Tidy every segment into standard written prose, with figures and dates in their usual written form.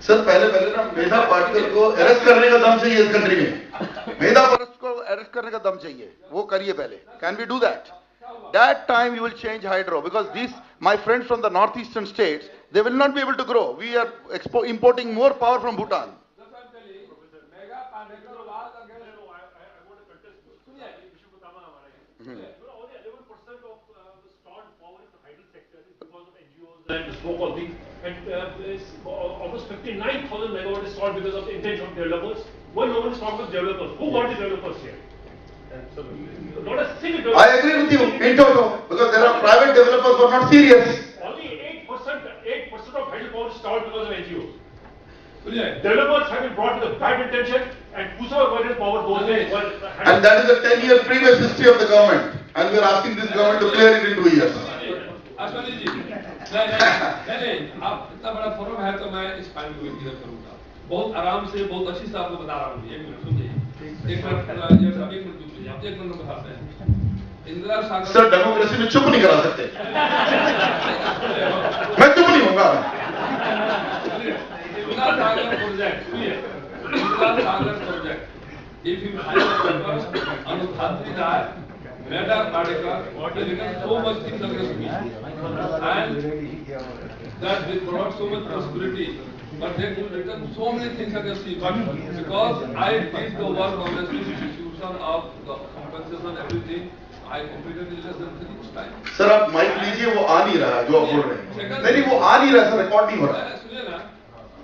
Sir पहले ना मेधा पाटकर को अरेस्ट करने का दम चाहिए इस कंट्री में। मेधा पाटकर को अरेस्ट करने का दम चाहिए, वो करिए पहले। Can we do that? That time you will change hydro, because these my friends from the northeastern states, they will not be able to grow. We are importing more power from Bhutan. And smoke of these, and almost 59,000 megawatts is stalled because of the intent of developers. One moment is talking with developers. Who got the developers here? Absolutely. Not a single developer. I agree with you in total, because there are private developers who are not serious. Only 8% of hydropower is stalled because of NGOs. Developers have been brought with a bad intention, and whosoever got his power those days were. And that is a 10-year previous history of the government, and we are asking this government to clear it in 2 years. Ashwani जी, नहीं, आप इतना बड़ा forum है तो मैं इस point को clear करूंगा। बहुत आराम से, बहुत अच्छी से आपको बता रहा हूँ। एक मिनट सुनिए। एक मिनट रुक लीजिए। आप 1 मिनट बताते हैं। इंदिरा सागर। सर डेमोक्रेसी में चुप नहीं करा सकते। मैं चुप नहीं होगा। इंदिरा सागर प्रोजेक्ट, सुनिए। Indira Sagar project, if you find the papers, Anudhati Rai, Medha Patekar, they become so much things against me, and that they brought so much prosperity, but they could return so many things against me. But because I did the work on the institution of the compensation, everything, I completed in less than 3 times. Sir आप mic लीजिए, वो आ नहीं रहा है जो आप बोल रहे हैं। नहीं वो आ नहीं रहा सर, रिकॉर्ड नहीं हो रहा। सुनिए ना,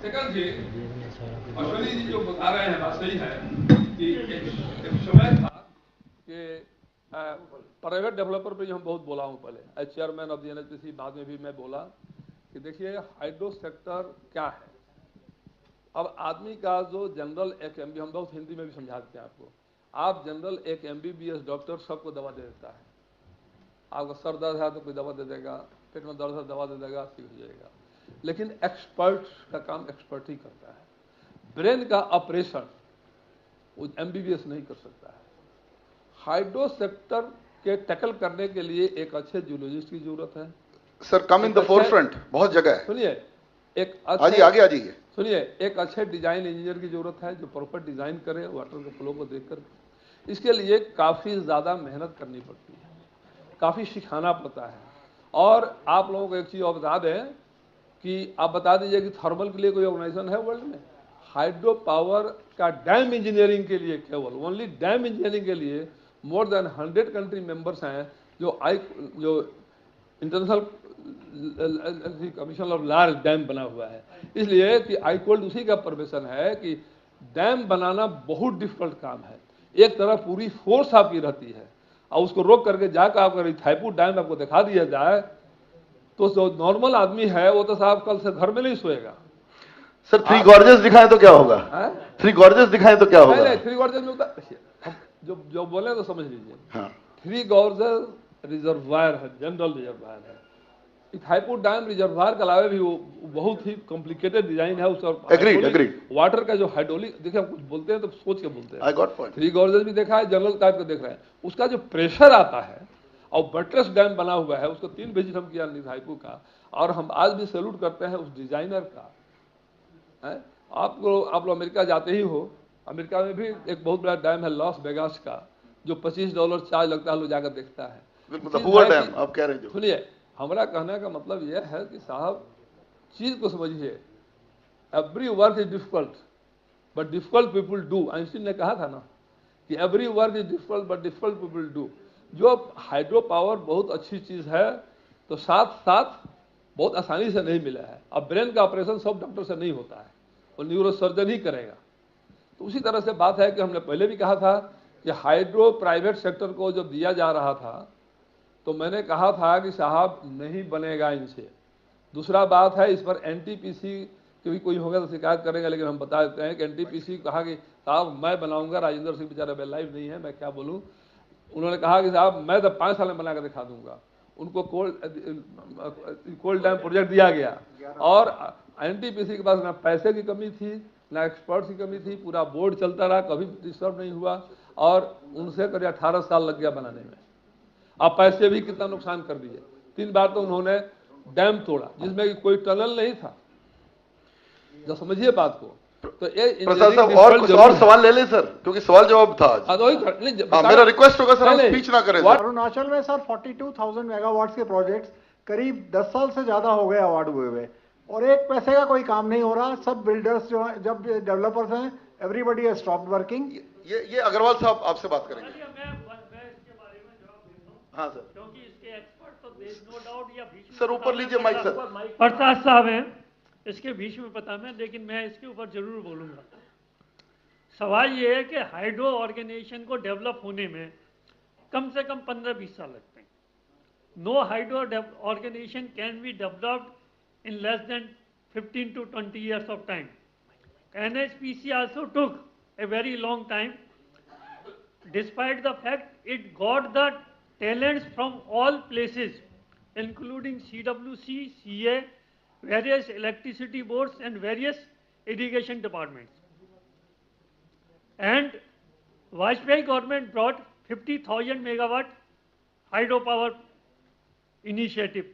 सेकंड जी, अश्वनी जी जो बता रहे हैं बात सही है कि एक समय था कि प्राइवेट डेवलपर पे हम बहुत बोला हूँ पहले, as chairman of the NHPC, बाद में भी मैं बोला कि देखिए हाइड्रो सेक्टर क्या है। अब आदमी का जो जनरल एक एमबी, हम बहुत हिंदी में भी समझाते हैं आपको, आप जनरल एक एमबीबीएस डॉक्टर सबको दवा दे देता है। आपका सर दर्द है तो कोई दवा दे देगा, पेट में दर्द है दवा दे देगा, ठीक हो जाएगा। लेकिन एक्सपर्ट का काम एक्सपर्ट ही करता है। ब्रेन का ऑपरेशन वो एमबीबीएस नहीं कर सकता है। हाइड्रो सेक्टर के टैकल करने के लिए एक अच्छे जूलॉजिस्ट की जरूरत है। Sir come in the forefront, बहुत जगह है। सुनिए, एक अच्छे आगे आ जाइए। सुनिए, एक अच्छे डिजाइन इंजीनियर की जरूरत है जो प्रॉपर डिजाइन करे वाटर के फ्लो को देखकर। इसके लिए काफी ज्यादा मेहनत करनी पड़ती है, काफी सिखाना पड़ता है। और आप लोगों को एक चीज और बता दें कि आप बता दीजिए कि थर्मल के लिए कोई ऑर्गेनाइजेशन है वर्ल्ड में? हाइड्रो पावर का डैम इंजीनियरिंग के लिए, केवल ओनली डैम इंजीनियरिंग के लिए मोर देन 100 कंट्री मेंबर्स हैं जो international commission of large dam बना हुआ है। इसलिए कि आईकोल्ड उसी का परमिशन है कि डैम बनाना बहुत डिफिकल्ट काम है। एक तरफ पूरी फोर्स आपकी रहती है और उसको रोक करके जाकर अगर थाईपुर डैम आपको दिखा दिया जाए तो जो नॉर्मल आदमी है वो तो साहब कल से घर में नहीं सोएगा। सर 3 गॉर्जेस दिखाएं तो क्या होगा? 3 गॉर्जेस दिखाएं तो क्या होगा? नहीं, 3 गॉर्जेस में जो बोले तो समझ लीजिए। हाँ। 3 गॉर्जेस रिजर्वायर है, जनरल रिजर्वायर है। थाईपुर डैम रिजर्वायर के अलावा भी वो बहुत ही कॉम्प्लिकेटेड डिजाइन है उसका। एग्रीड। वाटर का जो हाइड्रोलिक, देखिए हम कुछ बोलते हैं तो सोच के बोलते हैं। I got point. 3 गॉर्जेस भी देखा है, जनरल टाइप का देख रहे हैं। उसका जो प्रेशर आता है और बटरस डैम बना हुआ है, उसको 3 विजिट हम किया थाईपुर का, और हम आज भी सैल्यूट करते हैं उस डिजाइनर का। आप लोग अमेरिका जाते ही हो, अमेरिका में भी एक बहुत बड़ा डैम है लॉस वेगास का, जो $25 चार्ज लगता है, लोग जाकर देखता है। डैम आप कह रहे हैं। सुनिए, हमारा कहने का मतलब यह है कि साहब चीज को समझिए। Every work is difficult but difficult people do. Einstein ने कहा था ना कि every work is difficult but difficult people do. जो हाइड्रो पावर बहुत अच्छी चीज है, तो साथ साथ बहुत आसानी से नहीं मिला है। अब ब्रेन का ऑपरेशन सब डॉक्टर से नहीं होता है, वो न्यूरोसर्जन ही करेगा। तो उसी तरह से बात है कि हमने पहले भी कहा था कि हाइड्रो प्राइवेट सेक्टर को जब दिया जा रहा था तो मैंने कहा था कि साहब नहीं बनेगा इनसे। दूसरा बात है, इस पर एनटीपीसी की भी कोई होगा तो शिकायत करेंगे, लेकिन हम बता देते हैं कि एनटीपीसी कहा कि साहब मैं बनाऊंगा। राजेंद्र सिंह बेचारा बेल लाइव नहीं है, मैं क्या बोलूँ। उन्होंने कहा कि साहब मैं तो 5 साल में बना कर दिखा दूंगा। उनको कोल डैम प्रोजेक्ट दिया गया और एनटीपीसी के पास ना पैसे की कमी थी ना एक्सपर्ट्स की कमी थी, पूरा बोर्ड चलता रहा, कभी डिस्टर्ब नहीं हुआ, और उनसे करीब 18 साल लग गया बनाने में। अब पैसे भी कितना नुकसान कर दिए। 3 बार तो उन्होंने डैम तोड़ा जिसमें कि कोई टनल नहीं था। जो समझिए बात को। तो ये प्रसाद साहब engineering और difficult कुछ जरूर और है। सवाल ले लें सर, क्योंकि सवाल जवाब था आज। हाँ, तो वही कर- नहीं, हाँ, बता- मेरा रिक्वेस्ट होगा सर, हम नहीं, स्पीच ना करें what- सर। अरुणाचल में सर 42,000 मेगावाट्स के प्रोजेक्ट्स करीब 10 साल से ज्यादा हो गए अवार्ड हुए हुए, और एक पैसे का कोई काम नहीं हो रहा। सब बिल्डर्स जो हैं, जब डेवलपर्स हैं, एवरीबडी हैज स्टॉप्ड वर्किंग। ये अग्रवाल साहब आपसे बात करेंगे। मैं इसके बारे में जवाब देता हूँ, हाँ सर, क्योंकि इसके एक्सपर्ट तो देयर इज नो डाउट या भीष्म सर ऊपर लीजिए माइक सर। प्रसाद साहब हैं, इसके बीच में पता मैं, लेकिन मैं इसके ऊपर जरूर बोलूंगा। सवाल ये है कि हाइड्रो ऑर्गेनाइजेशन को डेवलप होने में कम से कम 15-20 साल लगते हैं। No hydro organisation can be developed in less than 15 to 20 years of time. NHPC also took a very long time, despite the fact it got the talents from all places, including CWC, CA, various electricity boards and various irrigation departments. And Vajpayee government brought 50,000 megawatt hydropower initiative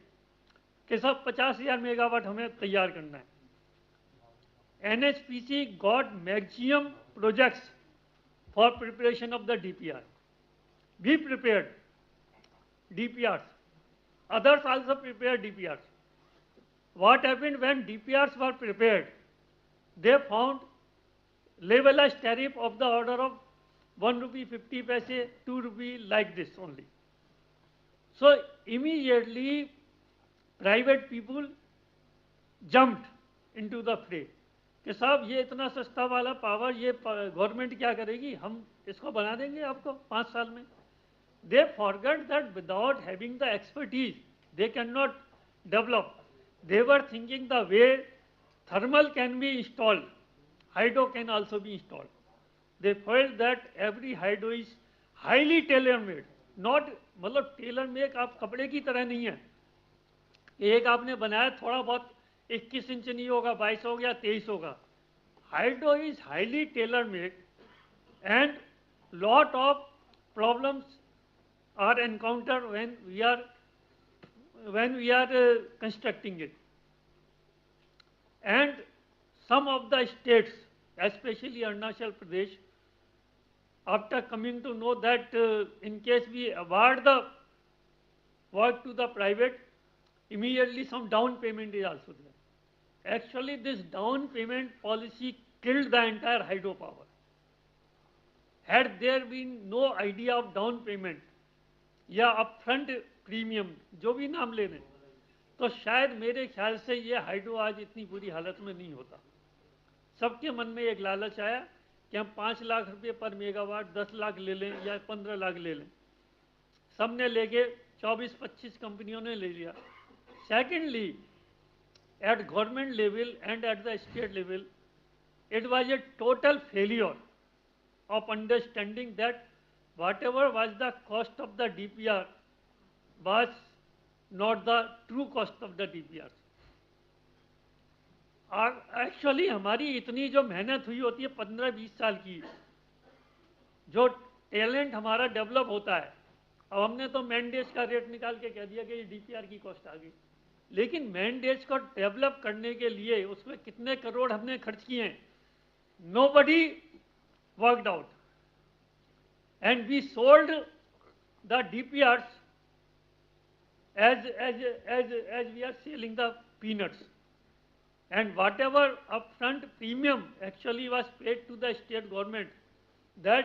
कि सब 50,000 megawatt हमें तैयार करना है। NHPC got maximum projects for preparation of the DPR. We prepared DPRs. Others also prepared DPRs. What happened when DPRs were prepared? They found levelized tariff of the order of 1 rupee 50 paise, 2 rupee, like this only. So immediately private people jumped into the fray कि साहब ये इतना सस्ता वाला power ये government क्या करेगी, हम इसको बना देंगे आपको 5 साल में। दे forget that without having the expertise they can not develop. They were thinking the way thermal can be installed, hydro can also be installed. They felt that every hydro is highly tailor made, not मतलब tailor made आप कपड़े की तरह नहीं है। एक आपने बनाया थोड़ा बहुत 21 इंच नहीं होगा, 22 होगा या 23 होगा। Hydro is highly tailor made and lot of problems are encounter when we are constructing it. And some of the states, especially Arunachal Pradesh, after coming to know that in case we award the work to the private, immediately some down payment is also there. Actually, this down payment policy killed the entire hydropower. Had there been no idea of down payment या upfront premium, जो भी नाम ले लें, तो शायद मेरे ख्याल से ये हाइड्रो आज इतनी बुरी हालत में नहीं होता। सबके मन में एक लालच आया कि हम 5 लाख रुपए पर मेगावाट 10 लाख ले लें या 15 लाख ले लें। सबने लेके 24-25 कंपनियों ने ले लिया। Secondly, eight government level and at the state level, it was a total failure of understanding that whatever was the cost of the DPR was not the true cost of the DPR. Actually हमारी इतनी जो मेहनत हुई होती है 15-20 साल की, जो टैलेंट हमारा डेवलप होता है, अब हमने तो मैंडेज का रेट निकाल के कह दिया कि ये DPR की कॉस्ट आ गई, लेकिन मैंडेज को डेवलप करने के लिए उसमें कितने करोड़ हमने खर्च किए हैं, nobody worked out, and we sold the DPRs as we are selling the peanuts, and whatever upfront premium actually was paid to the state government, that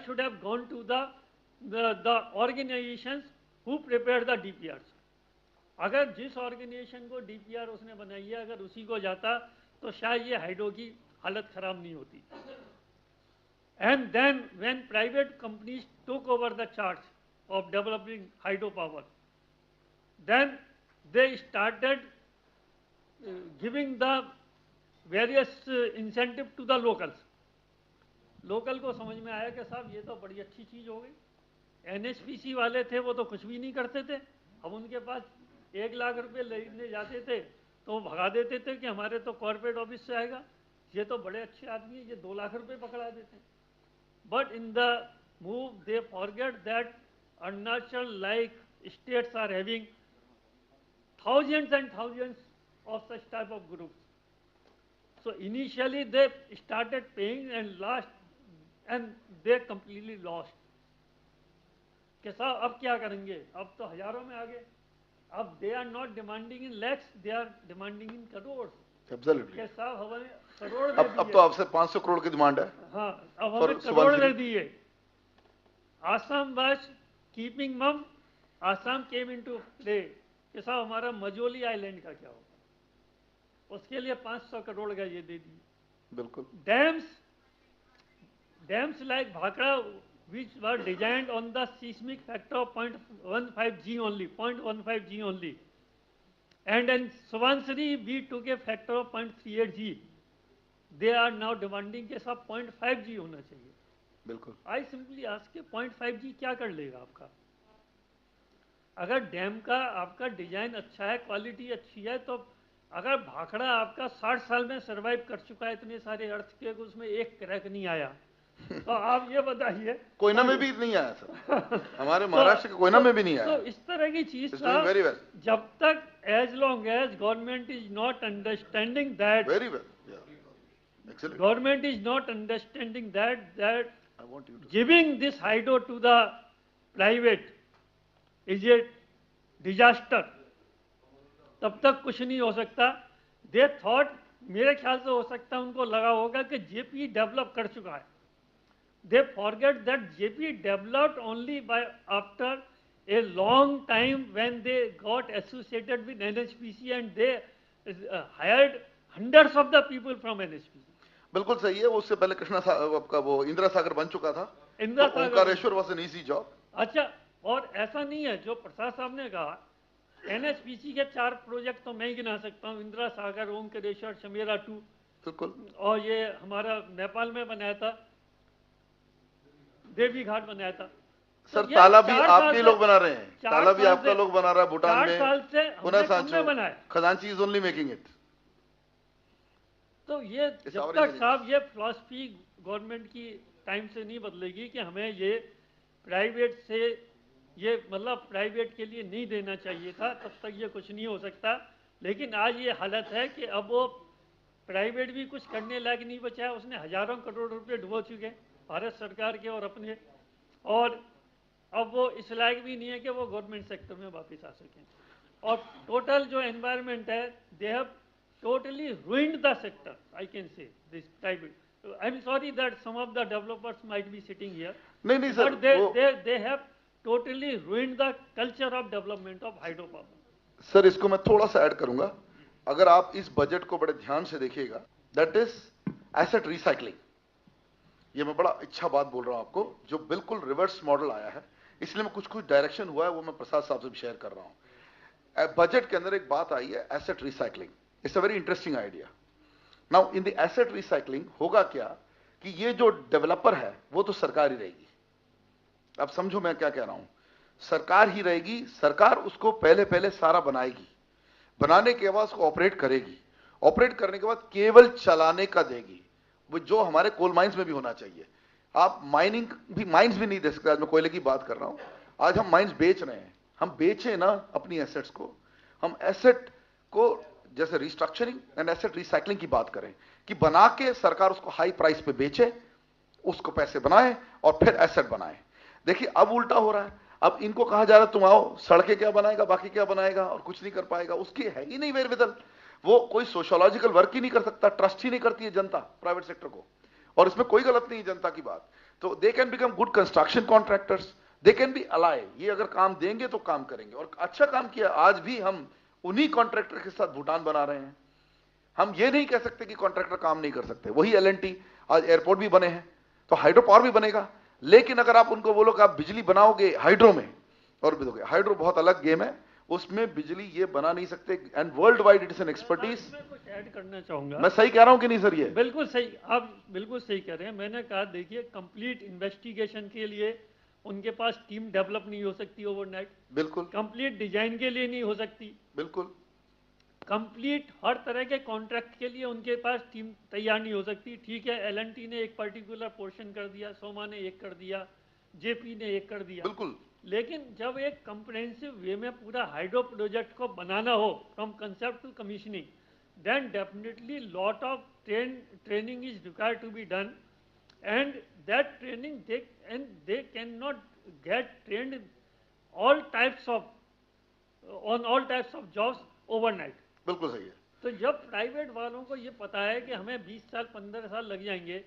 should have gone to the organizations who prepared the DPRs. अगर जिस organisation को DPR उसने बनाई है अगर उसी को जाता तो शायद ये हाइड्रो की हालत खराब नहीं होती। And then when private companies took over the charge of developing hydropower, then they started giving the various incentive to the locals. Local को समझ में आया कि साहब ये तो बड़ी अच्छी चीज हो गई। NHPC वाले थे वो तो कुछ भी नहीं करते थे, हम उनके पास 1 लाख रुपए लेने जाते थे तो वो भगा देते थे कि हमारे तो कॉर्पोरेट ऑफिस से आएगा, ये तो बड़े अच्छे आदमी है, ये 2 लाख रुपए पकड़ा देते हैं। But in the move they forget that Arunachal like states are having thousands and thousands of such type of groups, So initially they started paying and they completely lost. कि साहब अब क्या करेंगे, अब तो हजारों में आ गए. अब they are not demanding in lakhs, they are demanding in crores. Absolutely. कि साहब हमें करोड़ दे अब तो आपसे 500 करोड़ की डिमांड है. हाँ, अब For हमें करोड़ दे Subansiri. दिए. Assam was keeping mum. Assam came into play. कि साहब हमारा मजोली आइलैंड का क्या होगा, उसके लिए 500 करोड़ का ये दे दिए. बिल्कुल. Dams like Bhakra, which were designed on the seismic factor of 0.15 G only, and in Subansiri we took a factor of 0.38 G. They are now demanding कि सब 0.5 G होना चाहिए. बिल्कुल. I simply ask कि 0.5 G क्या कर लेगा आपका? अगर डैम का आपका डिजाइन अच्छा है, क्वालिटी अच्छी है, तो अगर भाखड़ा आपका 60 साल में सरवाइव कर चुका है, इतने सारे अर्थक्वेक, उसमें एक क्रैक नहीं आया, तो आप ये बताइए. कोयना में भी नहीं आया सर. हमारे महाराष्ट्र के कोयना में भी नहीं आया. तो इस तरह की चीज It's doing very well. जब तक as long as government is not understanding that, Very well. Yeah. Excellent. government is not understanding that I want you to. giving this hydro to the private is a disaster, तब तक कुछ नहीं हो सकता. They thought, मेरे ख्याल से हो सकता है उनको लगा होगा कि जेपी डेवलप कर चुका है. They forget that JP developed only by after a long time when they got associated with NHPC and they hired hundreds of the people from NHPC. बिल्कुल सही है. उससे पहले आपका वो इंदिरा सागर बन चुका था. Indira Sagar. Omkareshwar was an easy job. अच्छा, और ऐसा नहीं है जो प्रसाद साहब ने कहा, NHPC के 4 प्रोजेक्ट तो मैं ही गिना सकता हूँ. इंदिरा सागर, ओंकारेश्वर, चमेरा 2, बिल्कुल. और ये हमारा नेपाल में बनाया था, देवी घाट बनाया था. सर ताला भी आपके लोग बना रहे हैं. ताला भी आपका लोग बना रहा है भूटान 4 में. साल से हमने बनाया. खजांची इज ओनली मेकिंग इट. तो ये जब तक साहब ये फिलॉसफी गवर्नमेंट की टाइम से नहीं बदलेगी कि हमें ये प्राइवेट से, ये मतलब प्राइवेट के लिए नहीं देना चाहिए था, तब तक ये कुछ नहीं हो सकता. लेकिन आज ये हालत है कि अब वो प्राइवेट भी कुछ करने लायक नहीं बचा है. उसने हजारों करोड़ रुपए डुबो चुके हैं भारत सरकार के और अपने, और अब वो इस लायक भी नहीं है कि वो गवर्नमेंट सेक्टर में वापस आ सकें. और टोटल जो एनवायरनमेंट है, they have totally ruined the sector, I can say, this private. I'm sorry that some of the developers might be sitting here. नहीं sir, but they have totally ruined the culture of development of hydropower. Sir इसको मैं थोड़ा सा add करूंगा. अगर आप इस budget को बड़े ध्यान से देखिएगा, दैट इज एसेट रिसाइकलिंग. ये मैं बड़ा अच्छा बात बोल रहा हूं आपको, जो बिल्कुल रिवर्स मॉडल आया है. इसलिए मैं कुछ डायरेक्शन हुआ है वो मैं प्रसाद साहब से भी शेयर कर रहा हूं. बजट के अंदर एक बात आई है, asset recycling. It's a very interesting idea. Now in the asset recycling होगा क्या कि ये जो डेवलपर है वो तो सरकार ही रहेगी. अब समझो मैं क्या कह रहा हूं. सरकार ही रहेगी. सरकार उसको पहले सारा बनाएगी, बनाने के बाद उसको ऑपरेट करेगी, ऑपरेट करने के बाद केवल चलाने का देगी, वो जो हमारे कोल माइंस में भी होना चाहिए. आप माइंस भी नहीं दे सकते. आज मैं कोयले की बात कर रहा हूं. आज हम माइंस बेच रहे हैं. हम बेचे ना अपनी एसेट्स को. हम एसेट को जैसे रिस्ट्रक्चरिंग एंड एसेट रिसाइकलिंग की बात करें कि बना के सरकार उसको हाई प्राइस पे बेचे, उसको पैसे बनाए और फिर एसेट बनाए. देखिए अब उल्टा हो रहा है. अब इनको कहा जा रहा है तुम आओ, सड़कें क्या बनाएगा, बाकी क्या बनाएगा, और कुछ नहीं कर पाएगा. उसकी है ही नहीं वेरविदल. वो कोई सोशोलॉजिकल वर्क ही नहीं कर सकता. ट्रस्ट ही नहीं करती है जनता प्राइवेट सेक्टर को, और इसमें कोई गलत नहीं है जनता की बात. तो they can become good construction contractors, they can be alive. ये अगर काम देंगे तो काम करेंगे, और अच्छा काम किया. आज भी हम उन्हीं कॉन्ट्रैक्टर के साथ भूटान बना रहे हैं. हम ये नहीं कह सकते कि कॉन्ट्रैक्टर काम नहीं कर सकते. वही L&T, आज एयरपोर्ट भी बने हैं, तो हाइड्रो पावर भी बनेगा. लेकिन अगर आप उनको बोलो कि आप बिजली बनाओगे हाइड्रो में, और भी दोगे, हाइड्रो बहुत अलग गेम है, उसमें बिजली ये बना नहीं सकते. And world wide it is an expertise. मैं कुछ ऐड करना चाहूंगा. मैं सही कह रहा हूं कि नहीं सर? ये बिल्कुल सही, आप बिल्कुल सही कह रहे हैं. मैंने कहा देखिए, कंप्लीट इन्वेस्टिगेशन के लिए उनके पास टीम डेवलप नहीं हो सकती ओवरनाइट. बिल्कुल. कंप्लीट डिजाइन के लिए नहीं हो सकती. बिल्कुल. कंप्लीट हर तरह के कॉन्ट्रैक्ट के लिए उनके पास टीम तैयार नहीं हो सकती. ठीक है, L&T ने एक पर्टिकुलर पोर्शन कर दिया, सोमा ने एक कर दिया, जेपी ने एक कर दिया. बिल्कुल. लेकिन जब एक कंप्रेहेंसिव वे में पूरा हाइड्रो प्रोजेक्ट को बनाना हो, from concept to commissioning, then definitely lot of training is required to be done, and that training they cannot get trained in all types of on all types of jobs overnight. बिल्कुल सही है. तो जब private वालों को ये पता है कि हमें 20 साल 15 साल लग जाएंगे,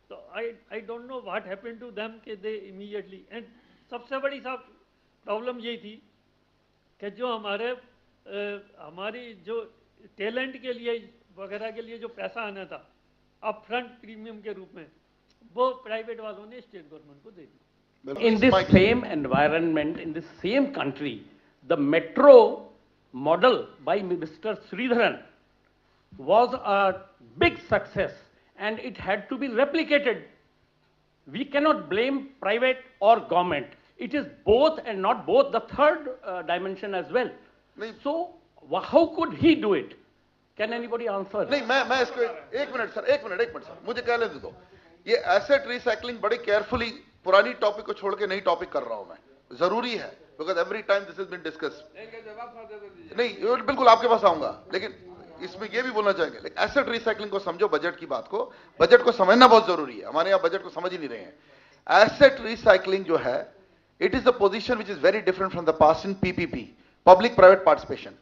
तो I don't know what happened to them कि दे इमीडिएटली, एंड सबसे बड़ी सा प्रॉब्लम यही थी कि जो हमारी जो टैलेंट के लिए वगैरह के लिए जो पैसा आना था अप फ्रंट प्रीमियम के रूप में, वो प्राइवेट वालों ने स्टेट गवर्नमेंट को दे दी. In this same environment, in this same country, the metro model by Mr. Sridharan was a big success and it had to be replicated. We cannot blame private or government. It is both and not both, the third dimension as well. So, how could he do it? Can anybody answer? नहीं, मैं इसको एक minute sir, मुझे कह लेने दो. ये asset recycling बड़ी केयरफुली पुरानी टॉपिक को छोड़ के नई टॉपिक कर रहा हूं मैं. जरूरी है, because every time this has been discuss. नहीं, बिल्कुल आपके पास आऊंगा, लेकिन इसमें ये भी बोलना चाहेंगे, लेकिन एसेट रिसाइकलिंग को समझो, बजट की बात को, बजट को समझना बहुत जरूरी है. हमारे यहाँ बजट को समझ ही नहीं रहे हैं. एसेट रिसाइकलिंग जो है, it is the position which is very different from the past in PPP, public private participation.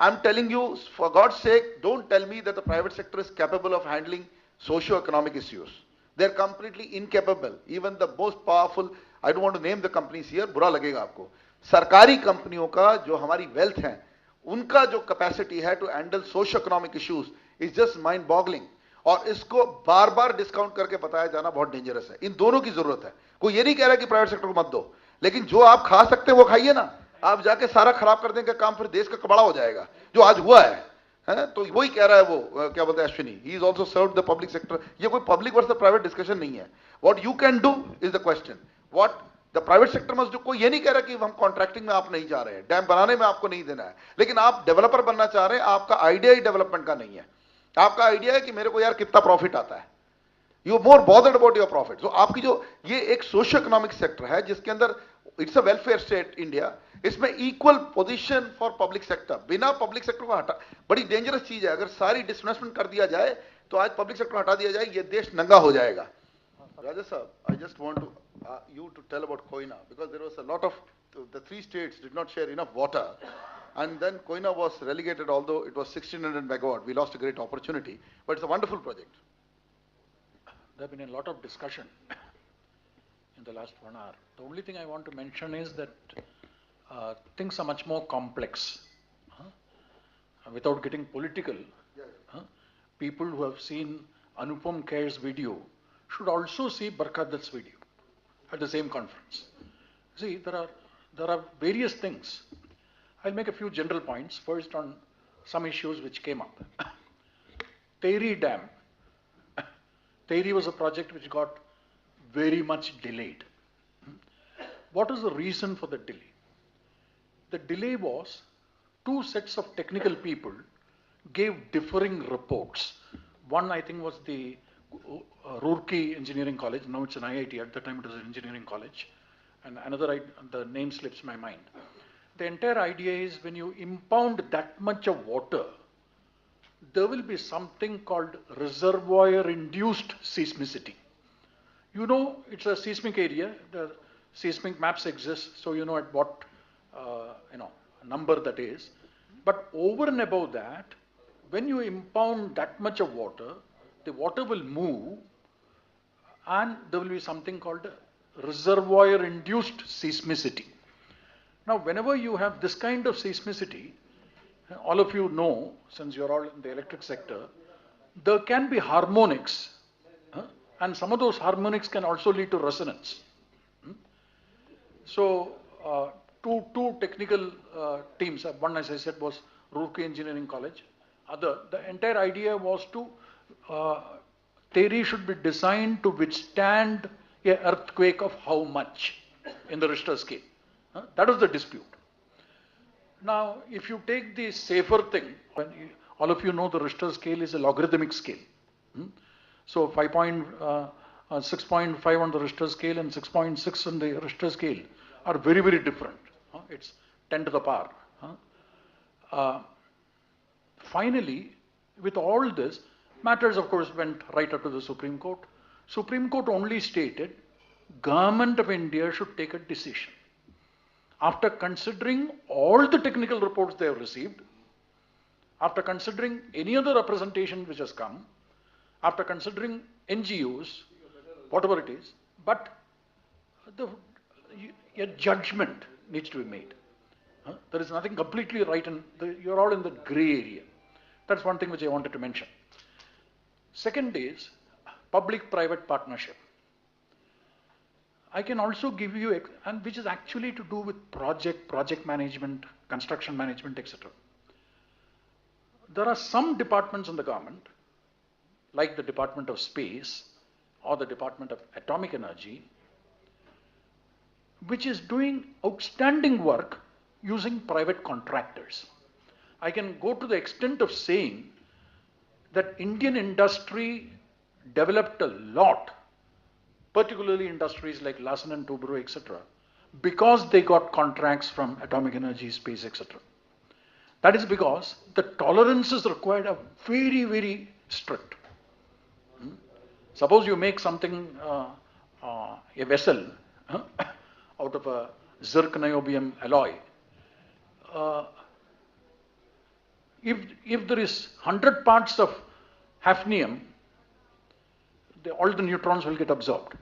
I'm telling you, for God's sake, don't tell me that the private sector is capable of handling socio-economic issues. They're completely incapable. Even the most powerful, I don't want to name the companies here, बुरा लगेगा आपको. सरकारी कंपनियों का जो हमारी wealth है, उनका जो capacity है to handle socio-economic issues is just mind-boggling. और इसको बार बार डिस्काउंट करके बताया जाना बहुत डेंजरस है. इन दोनों की जरूरत है. कोई ये नहीं कह रहा कि प्राइवेट सेक्टर को मत दो, लेकिन जो आप खा सकते हैं वो खाइए ना. आप जाके सारा खराब कर देंगे काम, फिर देश का कबाड़ा हो जाएगा, जो आज हुआ है. तो वही कह रहा है वो, क्या बोलते हैं Ashwini, he is also served the public sector. ये कोई पब्लिक वर्सेस प्राइवेट डिस्कशन नहीं है. What you can do is the question, what the private sector must do. कोई ये नहीं कह रहा कि हम कॉन्ट्रैक्टिंग में आप नहीं जा रहे हैं, डैम बनाने में आपको नहीं देना है, लेकिन आप डेवलपर बनना चाह रहे हैं. आपका आइडिया ही डेवलपमेंट का नहीं है. आपका आइडिया है कि मेरे को यार कितना प्रॉफिट आता है. You more bothered about your profit. So आपकी जो ये एक सोशियो इकोनॉमिक सेक्टर है जिसके अंदर it's a welfare state India, इसमें equal position for public sector. बिना पब्लिक सेक्टर को हटा, बड़ी डेंजरस चीज है. अगर सारी डिसइन्वेस्टमेंट कर दिया जाए तो आज पब्लिक सेक्टर हटा दिया जाए, ये देश नंगा हो जाएगा. Raja Sahab, I just want to you to tell about Koina, because there was a lot of, the three states did not share enough water, and then Koina was relegated, although it was 1600 megawatt. We lost a great opportunity, but it's a wonderful project. There have been a lot of discussion in the last 1 hour. The only thing I want to mention is that things are much more complex. Without getting political, people who have seen Anupam Kher's video should also see Barkha Dutt's video at the same conference. See, there are various things. I'll make a few general points. First, on some issues which came up. Tehri Dam. Tehri was a project which got very much delayed. What is the reason for the delay? The delay was two sets of technical people gave differing reports. One, I think, was the Roorkee Engineering College. Now it's an IIT. At the time it was an engineering college. And another, the name slips my mind. The entire idea is when you impound that much of water, there will be something called reservoir-induced seismicity. You know, it's a seismic area. The seismic maps exist, so you know at what number that is. But over and above that, when you impound that much of water, the water will move, and there will be something called reservoir-induced seismicity. Now, whenever you have this kind of seismicity, all of you know, since you're all in the electric sector, there can be harmonics, and some of those harmonics can also lead to resonance. So, two technical teams, one, as I said, was Roorkee Engineering College. The entire idea was to, Tehri should be designed to withstand an earthquake of how much in the Richter scale. That was the dispute. Now, if you take the safer thing, all of you know the Richter scale is a logarithmic scale. So 6.5 on the Richter scale and 6.6 on the Richter scale are very, very different. It's 10 to the power. Finally, with all this, matters of course went right up to the Supreme Court. Supreme Court only stated, Government of India should take a decision. After considering all the technical reports they have received, after considering any other representation which has come, after considering NGOs, whatever it is, but a judgment needs to be made. There is nothing completely right, and you're all in the gray area. That's one thing which I wanted to mention. Second is public-private partnership. I can also give you, and which is actually to do with project management, construction management, etc. There are some departments in the government, like the Department of Space or the Department of Atomic Energy, which is doing outstanding work using private contractors. I can go to the extent of saying that Indian industry developed a lot, particularly industries like Larsen and Toubro, etc., because they got contracts from atomic energy, space, etc. That is because the tolerances required are very, very strict. Suppose you make something, a vessel out of a zirconium alloy. If there is 100 parts of hafnium, all the neutrons will get absorbed.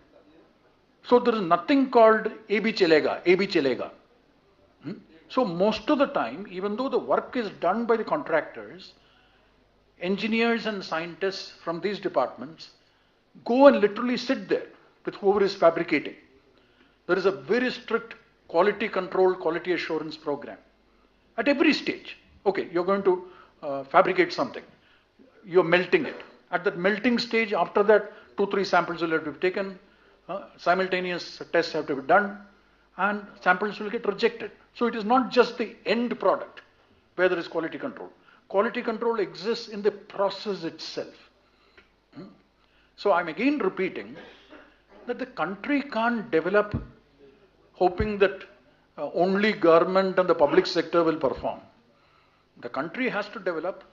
So there is nothing called AB chalega. So most of the time, even though the work is done by the contractors, engineers and scientists from these departments go and literally sit there with whoever is fabricating. There is a very strict quality control, quality assurance program at every stage. Okay, you're going to fabricate something. You're melting it. At that melting stage, after that, 2-3 samples will have to be taken. Simultaneous tests have to be done, and samples will get rejected. So it is not just the end product where there is quality control. Quality control exists in the process itself. So I'm again repeating that the country can't develop hoping that only government and the public sector will perform. The country has to develop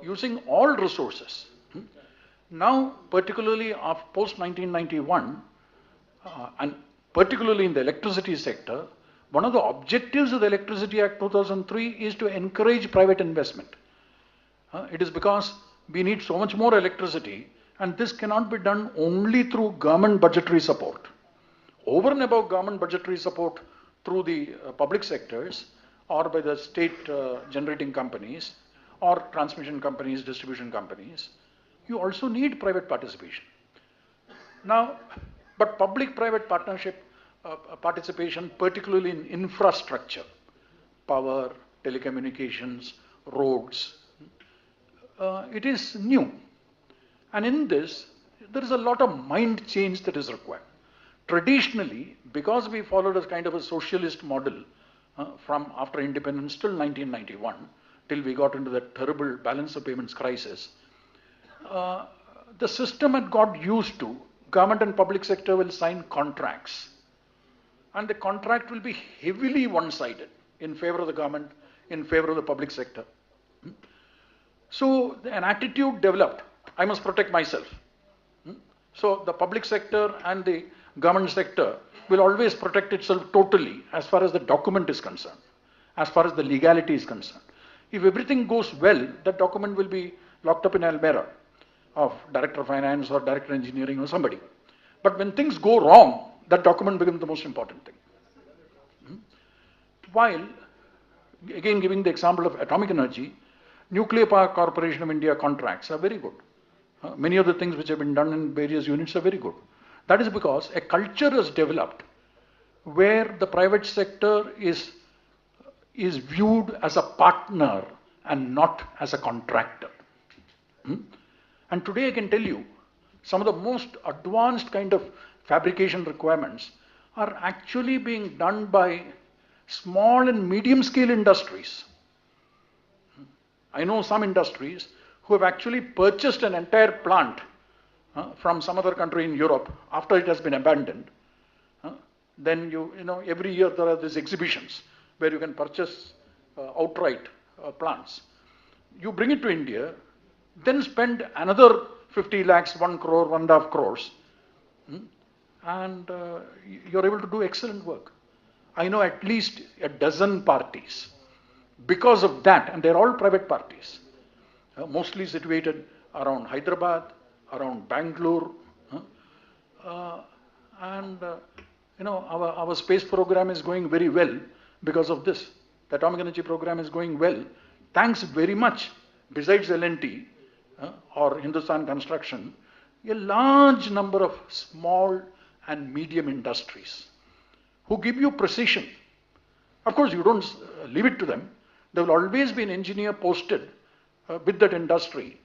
using all resources. Now, particularly post 1991, and particularly in the electricity sector, one of the objectives of the Electricity Act 2003 is to encourage private investment. It is because we need so much more electricity, and this cannot be done only through government budgetary support. Over and above government budgetary support through the public sectors or by the state generating companies or transmission companies, distribution companies, you also need private participation. Now, but public-private partnership participation, particularly in infrastructure, power, telecommunications, roads, it is new. And in this, there is a lot of mind change that is required. Traditionally, because we followed a kind of a socialist model from after independence till 1991, till we got into that terrible balance of payments crisis, the system had got used to government and public sector will sign contracts. And the contract will be heavily one-sided in favor of the government, in favor of the public sector. So an attitude developed, I must protect myself. So the public sector and the government sector will always protect itself totally as far as the document is concerned, as far as the legality is concerned. If everything goes well, that document will be locked up in Almera of Director of Finance or Director of Engineering or somebody. But when things go wrong, that document becomes the most important thing. While, again giving the example of atomic energy, Nuclear Power Corporation of India contracts are very good. Many of the things which have been done in various units are very good. That is because a culture has developed where the private sector is viewed as a partner and not as a contractor. And today I can tell you, some of the most advanced kind of fabrication requirements are actually being done by small and medium scale industries. I know some industries who have actually purchased an entire plant from some other country in Europe after it has been abandoned. Then you know, every year there are these exhibitions where you can purchase outright plants. You bring it to India, then spend another 50 lakhs, 1 crore, 1.5 crores, and you're able to do excellent work. I know at least a dozen parties because of that, and they're all private parties, mostly situated around Hyderabad, around Bangalore, and our space program is going very well because of this. The atomic energy program is going well, thanks very much, besides L&T or Hindustan Construction, a large number of small and medium industries who give you precision. Of course, you don't leave it to them. There will always be an engineer posted with that industry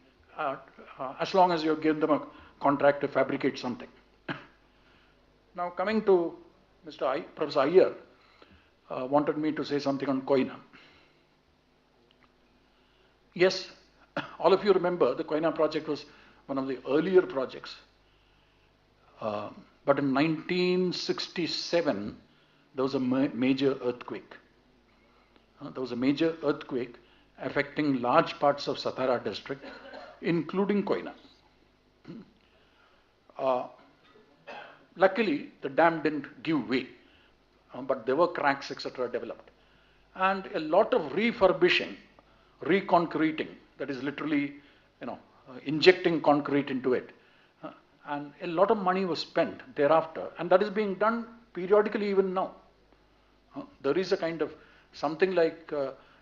as long as you give them a contract to fabricate something. Now, coming to Professor Iyer, wanted me to say something on Koina. Yes, all of you remember the Koina project was one of the earlier projects. But in 1967, there was a major earthquake. There was a major earthquake affecting large parts of Satara district, including Koina. Luckily, the dam didn't give way, but there were cracks, etc. developed. And a lot of refurbishing, reconcreting, that is literally, injecting concrete into it. And a lot of money was spent thereafter, and that is being done periodically even now. There is a kind of something like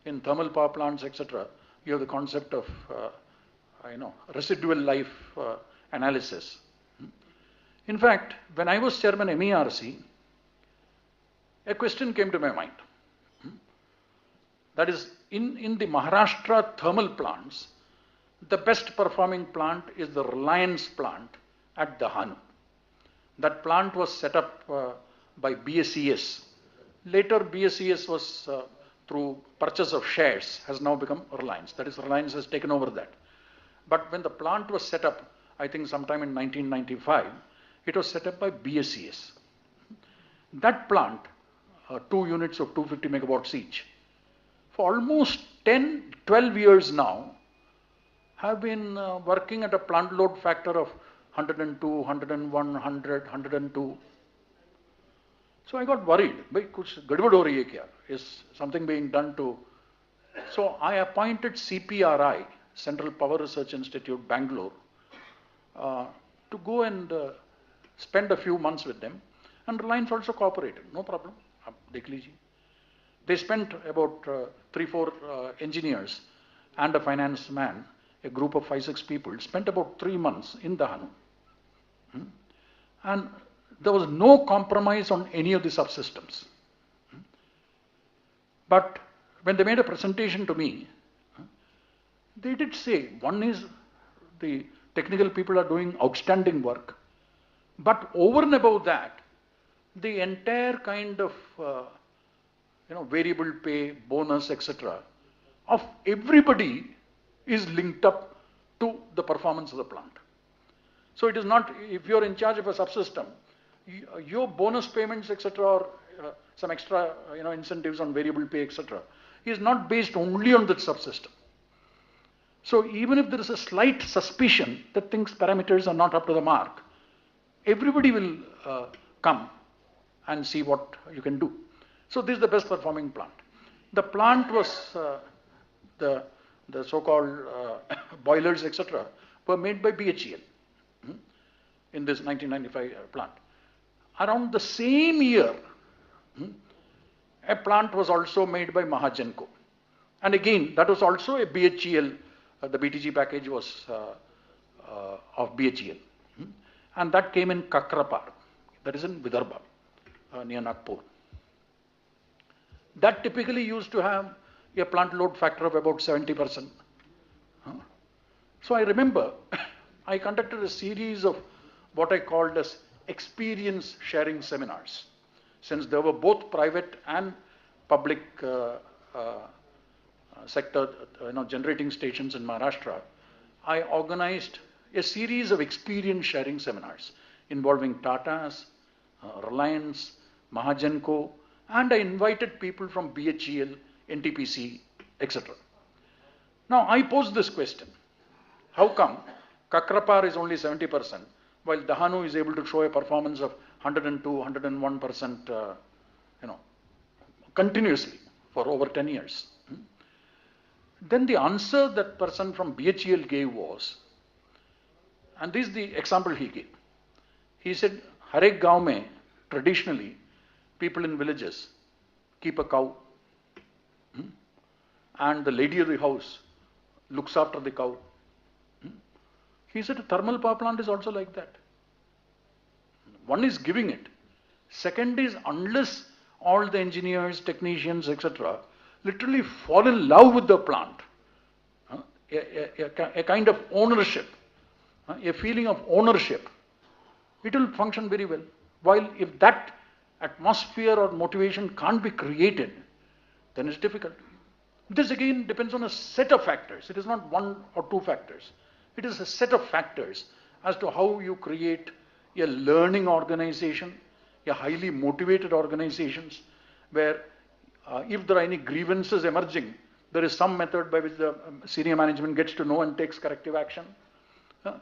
in thermal power plants, etc. You have the concept of, residual life analysis. In fact, when I was chairman MERC, a question came to my mind. That is, in the Maharashtra thermal plants, the best performing plant is the Reliance plant at Dahanu. That plant was set up by BSES. Later, BSES was, through purchase of shares, has now become Reliance. That is, Reliance has taken over that. But when the plant was set up, I think sometime in 1995, it was set up by BSES. That plant, 2 units of 250 megawatts each, for almost 10, 12 years now, have been working at a plant load factor of 102, 101, 100, 102. So I got worried. Is something being done to... So I appointed CPRI, Central Power Research Institute, Bangalore, to go and spend a few months with them. And Reliance also cooperated, no problem. They spent about 3-4 engineers and a finance man, a group of 5-6 people, spent about 3 months in Dahanu. And there was no compromise on any of the subsystems. But when they made a presentation to me, they did say, one is the technical people are doing outstanding work, but over and above that, the entire kind of variable pay, bonus, etc. of everybody is linked up to the performance of the plant. So it is not, if you're in charge of a subsystem, your bonus payments, etc., or some extra incentives on variable pay, etc., is not based only on that subsystem. So even if there is a slight suspicion that things parameters are not up to the mark, everybody will come and see what you can do. So this is the best performing plant. The plant was, the so-called boilers, etc., were made by BHEL in this 1995 plant. Around the same year, a plant was also made by Mahagenco. And again, that was also a BHEL, the BTG package was of BHEL. And that came in Kakrapar, that is in Vidarbha, near Nagpur. That typically used to have a plant load factor of about 70%. So I remember I conducted a series of what I called as experience sharing seminars. Since there were both private and public sector generating stations in Maharashtra, I organized a series of experience sharing seminars involving Tata's, Reliance, Mahagenco, and I invited people from BHEL, NTPC, etc. Now I posed this question. How come Kakrapar is only 70%, while Dahanu is able to show a performance of 102, 101%, continuously for over 10 years? Then the answer that person from BHEL gave was, and this is the example he gave. He said, "Har ek gaon mein, traditionally, people in villages keep a cow, and the lady of the house looks after the cow." He said, a thermal power plant is also like that. One is giving it. Second is, unless all the engineers, technicians, etc., literally fall in love with the plant, a kind of ownership, a feeling of ownership, it will function very well. While if that atmosphere or motivation can't be created, then it's difficult. This again depends on a set of factors. It is not one or two factors. It is a set of factors as to how you create a learning organization, a highly motivated organizations, where if there are any grievances emerging, there is some method by which the senior management gets to know and takes corrective action.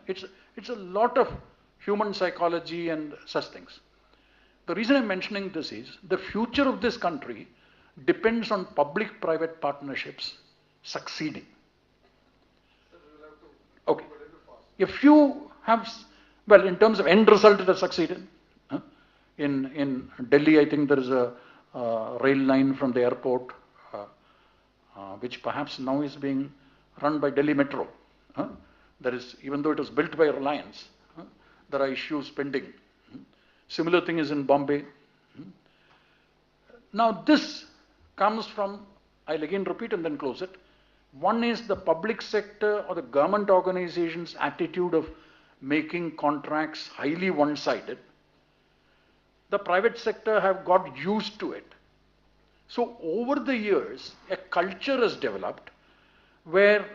It's a lot of human psychology and such things. The reason I'm mentioning this is the future of this country depends on public-private partnerships succeeding. Okay. If you have, well, in terms of end result, it has succeeded. In Delhi, I think there is a rail line from the airport, which perhaps now is being run by Delhi Metro. There is, even though it was built by Reliance, there are issues pending. Similar thing is in Bombay. Now this comes from, I'll again repeat and then close it. One is the public sector or the government organization's attitude of making contracts highly one-sided. The private sector have got used to it. So over the years, a culture has developed where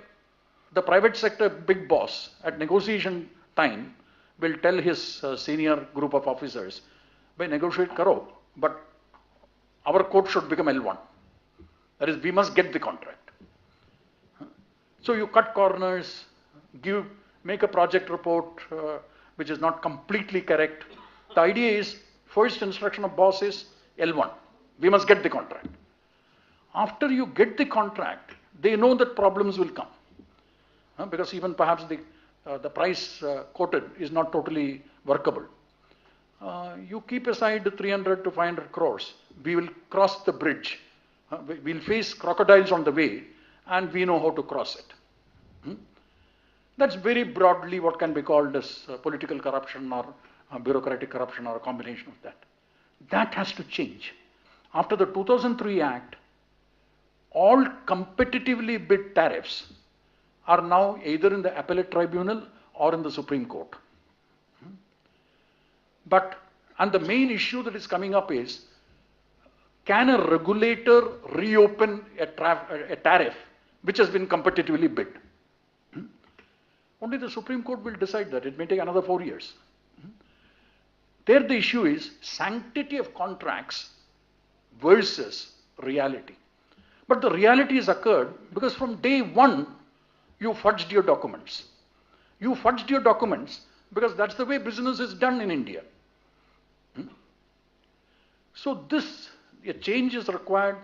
the private sector big boss at negotiation time will tell his senior group of officers, "Bhai, negotiate karo, but our quote should become L1. That is, we must get the contract." So you cut corners, make a project report which is not completely correct. The idea is, first instruction of boss is L1. We must get the contract. After you get the contract, they know that problems will come. Because even perhaps the price quoted is not totally workable. You keep aside 300 to 500 crores. We will cross the bridge. We'll face crocodiles on the way, and we know how to cross it. That's very broadly what can be called as political corruption or bureaucratic corruption or a combination of that. That has to change. After the 2003 Act, all competitively bid tariffs are now either in the appellate tribunal or in the Supreme Court. And the main issue that is coming up is, can a regulator reopen a tariff which has been competitively bid? Only the Supreme Court will decide that. It may take another 4 years. There the issue is sanctity of contracts versus reality. But the reality has occurred because from day one, you fudged your documents. You fudged your documents because that's the way business is done in India. So a change is required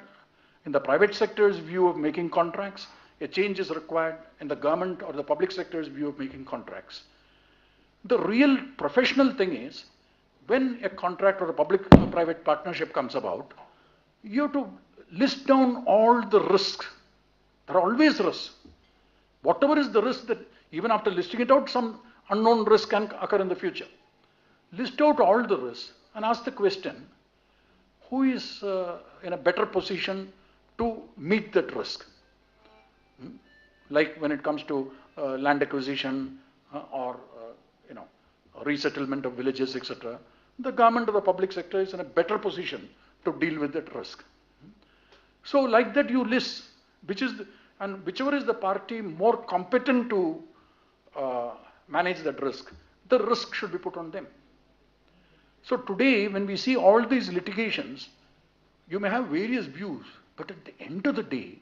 in the private sector's view of making contracts. A change is required in the government or the public sector's view of making contracts. The real professional thing is, when a contract or a public-private partnership comes about, you have to list down all the risks. There are always risks. Whatever is the risk, that even after listing it out, some unknown risk can occur in the future. List out all the risks and ask the question, who is in a better position to meet that risk? Like when it comes to land acquisition or resettlement of villages, etc. The government or the public sector is in a better position to deal with that risk. So like that you list, and whichever is the party more competent to manage that risk, the risk should be put on them. So today, when we see all these litigations, you may have various views, but at the end of the day,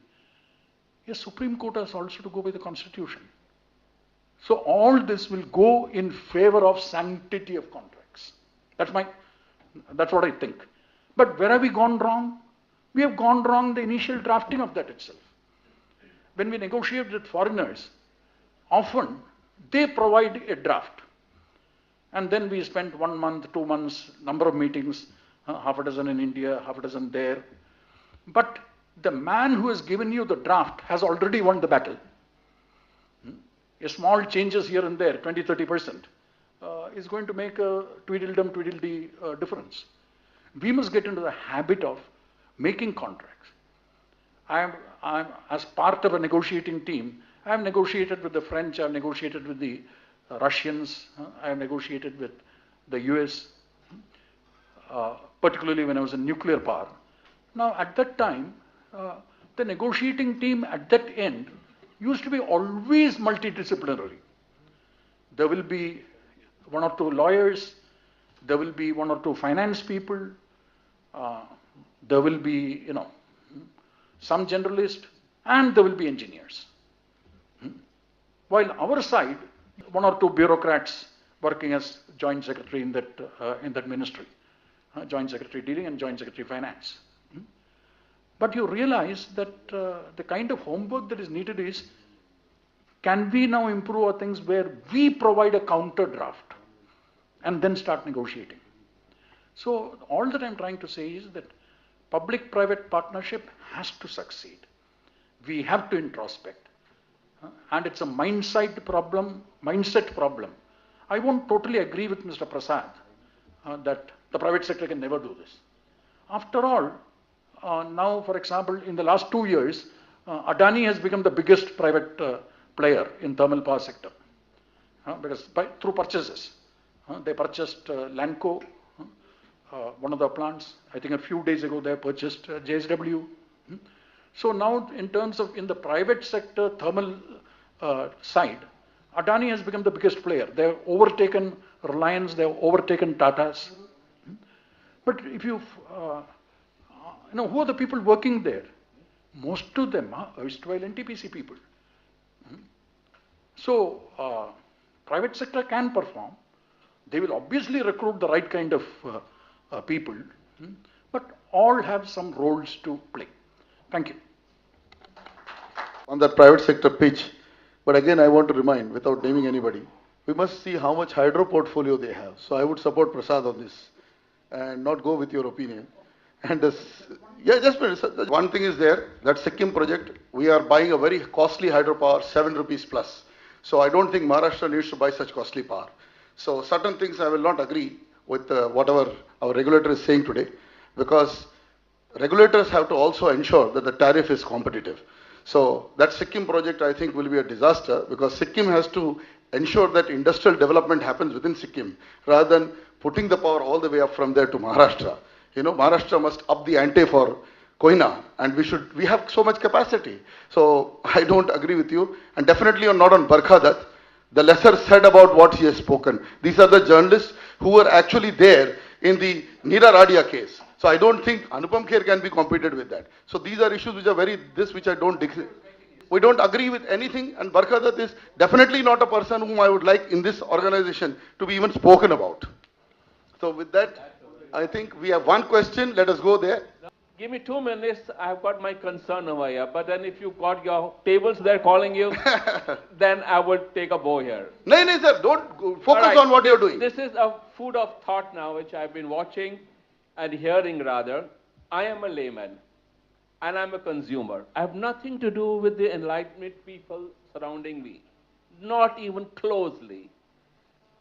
a Supreme Court has also to go by the Constitution. So all this will go in favor of sanctity of contracts. That's what I think. But where have we gone wrong? We have gone wrong the initial drafting of that itself. When we negotiate with foreigners, often they provide a draft. And then we spend 1 month, 2 months, number of meetings, half a dozen in India, half a dozen there. But the man who has given you the draft has already won the battle. A small changes here and there, 20-30%, is going to make a tweedledee difference. We must get into the habit of making contracts. I am as part of a negotiating team. I have negotiated with the French. I have negotiated with the Russians. I have negotiated with the US, particularly when I was in nuclear power. Now, at that time, the negotiating team at that end used to be always multidisciplinary. There will be 1 or 2 lawyers, there will be 1 or 2 finance people, there will be, some generalists, and there will be engineers. While our side, 1 or 2 bureaucrats working as joint secretary in that ministry, joint secretary dealing and joint secretary finance. But you realize that the kind of homework that is needed is, can we now improve our things where we provide a counter draft and then start negotiating? So all that I'm trying to say is that public-private partnership has to succeed. We have to introspect. And it's a mindset problem. I won't totally agree with Mr. Prasad that the private sector can never do this. After all, now, for example, in the last 2 years, Adani has become the biggest private player in thermal power sector because through purchases. They purchased Lanco, one of the plants. I think a few days ago they purchased JSW. So now, in terms of in the private sector thermal side, Adani has become the biggest player. They have overtaken Reliance, they have overtaken Tatas. But if you who are the people working there? Most of them are erstwhile NTPC people. So, private sector can perform. They will obviously recruit the right kind of people, but all have some roles to play. Thank you. On that private sector pitch, but again I want to remind, without naming anybody, we must see how much hydro portfolio they have. So I would support Prasad on this and not go with your opinion. And just a minute, one thing is there, that Sikkim project, we are buying a very costly hydropower, 7 rupees plus. So I don't think Maharashtra needs to buy such costly power. So certain things I will not agree with whatever our regulator is saying today, because regulators have to also ensure that the tariff is competitive. So that Sikkim project I think will be a disaster, because Sikkim has to ensure that industrial development happens within Sikkim rather than putting the power all the way up from there to Maharashtra. Maharashtra must up the ante for Koina, and we have so much capacity. So I don't agree with you, and definitely not on Barkha Dutt. The lesser said about what he has spoken. These are the journalists who were actually there in the Neera Radia case. So I don't think Anupam Kher can be competed with that. So these are issues which are which I don't, we don't agree with anything, and Barkha Dutt is definitely not a person whom I would like in this organization to be even spoken about. So with that, I think we have one question. Let us go there. Give me 2 minutes. I've got my concern over here. But then if you've got your tables there calling you, then I would take a bow here. No, sir. Don't focus on what you're doing. This is a food of thought now, which I've been watching and hearing rather. I am a layman and I'm a consumer. I have nothing to do with the enlightenment people surrounding me. Not even closely.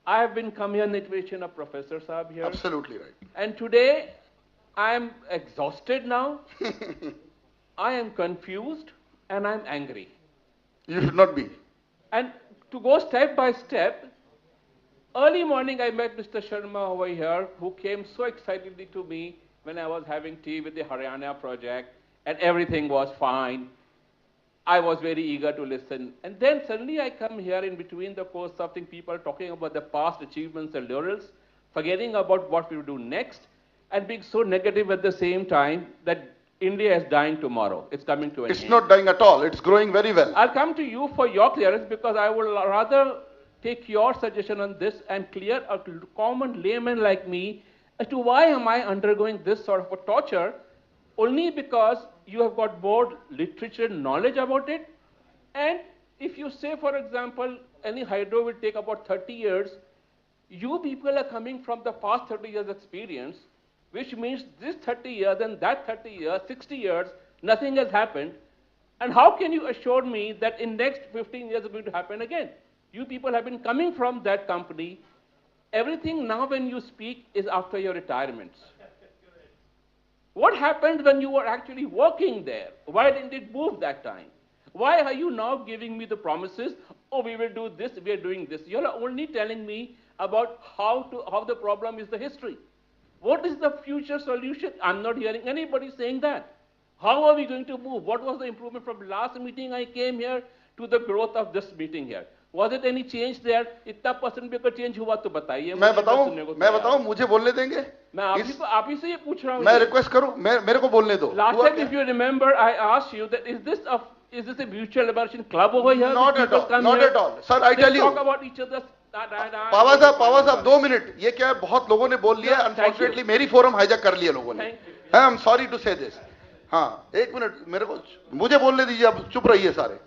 I have been come here in the situation of Professor Saab here. Absolutely right. And today, I am exhausted now. I am confused and I am angry. You should not be. And to go step by step, early morning I met Mr. Sharma over here, who came so excitedly to me when I was having tea with the Haryana project, and everything was fine. I was very eager to listen. And then suddenly I come here in between the course of people talking about the past achievements and laurels, forgetting about what we will do next, and being so negative at the same time that India is dying tomorrow. It's coming to an end. It's not dying at all. It's growing very well. I'll come to you for your clearance, because I would rather take your suggestion on this and clear a common layman like me as to why am I undergoing this sort of a torture only because you have got more literature knowledge about it. And if you say, for example, any hydro will take about 30 years, you people are coming from the past 30 years experience, which means this 30 years and that 30 years, 60 years, nothing has happened. And how can you assure me that in next 15 years it's going to happen again? You people have been coming from that company. Everything now when you speak is after your retirements. What happened when you were actually working there? Why didn't it move that time? Why are you now giving me the promises, oh, we will do this, we are doing this? You're only telling me about how the problem is the history. What is the future solution? I'm not hearing anybody saying that. How are we going to move? What was the improvement from last meeting I came here to the growth of this meeting here? Was it any change there? इतना percent भी अगर change हुआ तो बताइए. मैं बताऊं मुझे बोलने देंगे? मैं आप ही से ये पूछ रहा हूँ. मैं रिक्वेस्ट करूं, मेरे को बोलने दो. Last time, if you remember, I asked you that is this a mutual liberation club over here? Not at all. Not at all. Sir, I tell you. Talk about each other's. पावा साहब 2 minute. ये क्या है, बहुत लोगों ने बोल लिया. Unfortunately मेरी फोरम हाईजैक कर लिया लोगों ने. आई एम सॉरी टू से दिस. हाँ, 1 मिनट मुझे बोलने दीजिए. अब चुप रहिए सारे,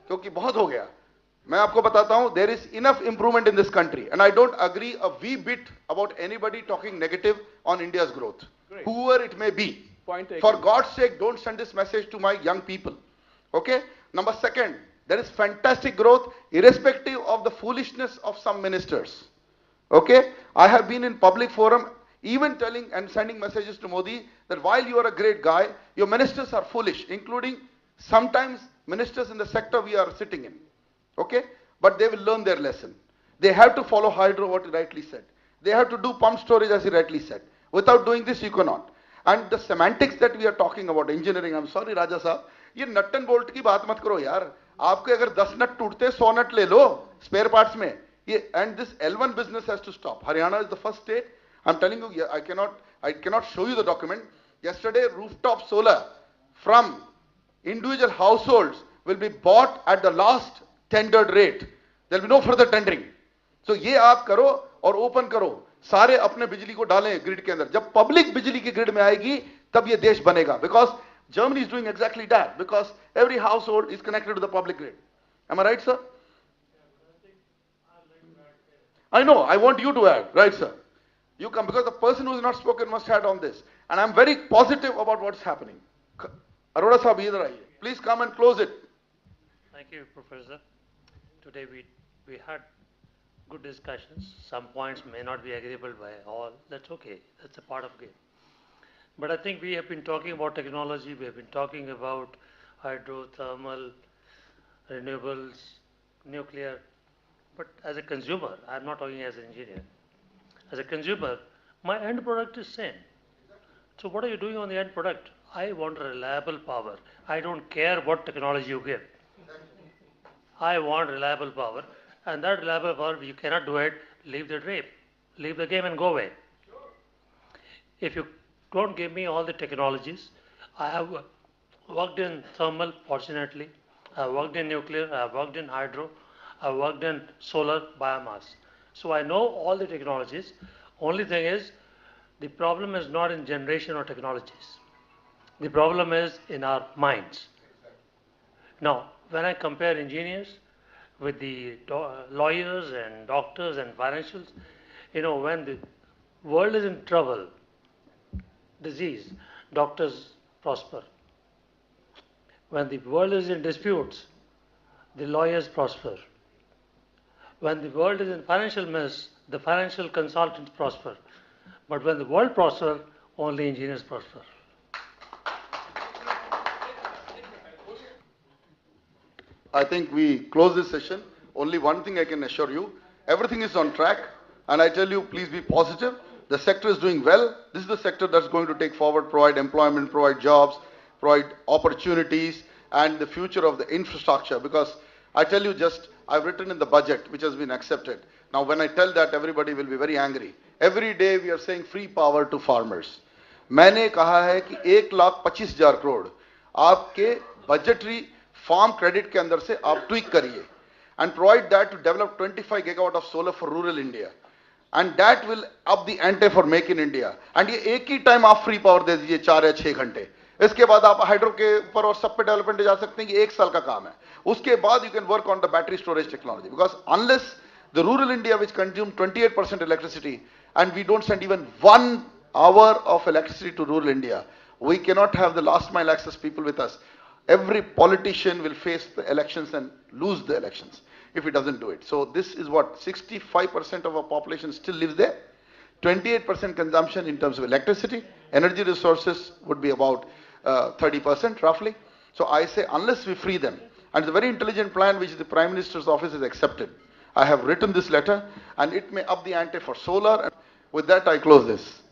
क्योंकि बहुत हो गया. मैं आपको बताता हूं, there is enough improvement in this country and I don't agree a wee bit about anybody talking negative on India's growth, whoever it may be. For God's sake, don't send this message to my young people. Okay? Number second, there is fantastic growth irrespective of the foolishness of some ministers. Okay? I have been in public forum even telling and sending messages to Modi that while you are a great guy, your ministers are foolish, including sometimes ministers in the sector we are sitting in. Okay? But they will learn their lesson. They have to follow hydro, what he rightly said. They have to do pump storage, as he rightly said. Without doing this, you cannot. And the semantics that we are talking about, engineering, I'm sorry Raja साहब, ये nut and bolt की बात मत करो यार. आपके अगर 10 नट टूटते 100 नट ले लो स्पेयर पार्ट्स में. ये and this L1 business has to stop. Haryana is the first state. I'm telling you, I cannot show you the document. Yesterday, rooftop solar from individual households will be bought at the last tendered rate. There will be no further tendering. So ये आप करो और open करो. सारे अपने बिजली को डालें ग्रिड के अंदर. जब पब्लिक बिजली की ग्रिड में आएगी तब ये देश बनेगा. Because Germany is doing exactly that. Because every household is connected to the public grid. Am I right, sir? I know. I want you to add, right, sir? You come, because the person who has not spoken must add on this. And I'm very positive about what's happening. Arora sahab, idhar aiye. Please come and close it. Thank you, Professor. Today we had good discussions. Some points may not be agreeable by all. That's okay. That's a part of game. But I think we have been talking about technology. We have been talking about hydro, thermal, renewables, nuclear. But as a consumer, I'm not talking as an engineer. As a consumer, my end product is same. So what are you doing on the end product? I want reliable power. I don't care what technology you give. I want reliable power. And that reliable power, if you cannot do it, leave the drape. Leave the game and go away. If you don't give me all the technologies, I have worked in thermal, fortunately. I have worked in nuclear. I have worked in hydro. I have worked in solar, biomass. So I know all the technologies. Only thing is, the problem is not in generation or technologies. The problem is in our minds. Now, when I compare engineers with the lawyers and doctors and financials, when the world is in trouble, disease, doctors prosper. When the world is in disputes, the lawyers prosper. When the world is in financial mess, the financial consultants prosper. But when the world prospers, only engineers prosper. I think we close this session. Only one thing I can assure you, everything is on track, and I tell you, please be positive. The sector is doing well. This is the sector that's going to take forward, provide employment, provide jobs, provide opportunities, and the future of the infrastructure. Because I tell you, I've written in the budget, which has been accepted. Now, when I tell that, everybody will be very angry. Every day we are saying free power to farmers. मैंने कहा है कि 1,25,000 करोड़ आपके budgetary farm credit के अंदर से आप tweak करिए. and provide that to develop 25 gigawatt of solar for rural India. And that will up the ante for Make in India. And ये एक ही टाइम आप फ्री पावर दे दीजिए 4 या 6 घंटे. इसके बाद आप हाइड्रो के ऊपर और सब पे डेवलपमेंट जा सकते हैं कि 1 साल का काम है. उसके बाद you can work on the battery storage technology, because unless the rural India which consumes 28% electricity and we don't send even 1 hour of electricity to rural India, we cannot have the last mile access people with us. Every politician will face the elections and lose the elections if he doesn't do it. So this is what 65% of our population still lives there. 28% consumption in terms of electricity. Energy resources would be about 30% roughly. So I say unless we free them, and it's a very intelligent plan which the Prime Minister's office has accepted. I have written this letter and it may up the ante for solar. And with that I close this.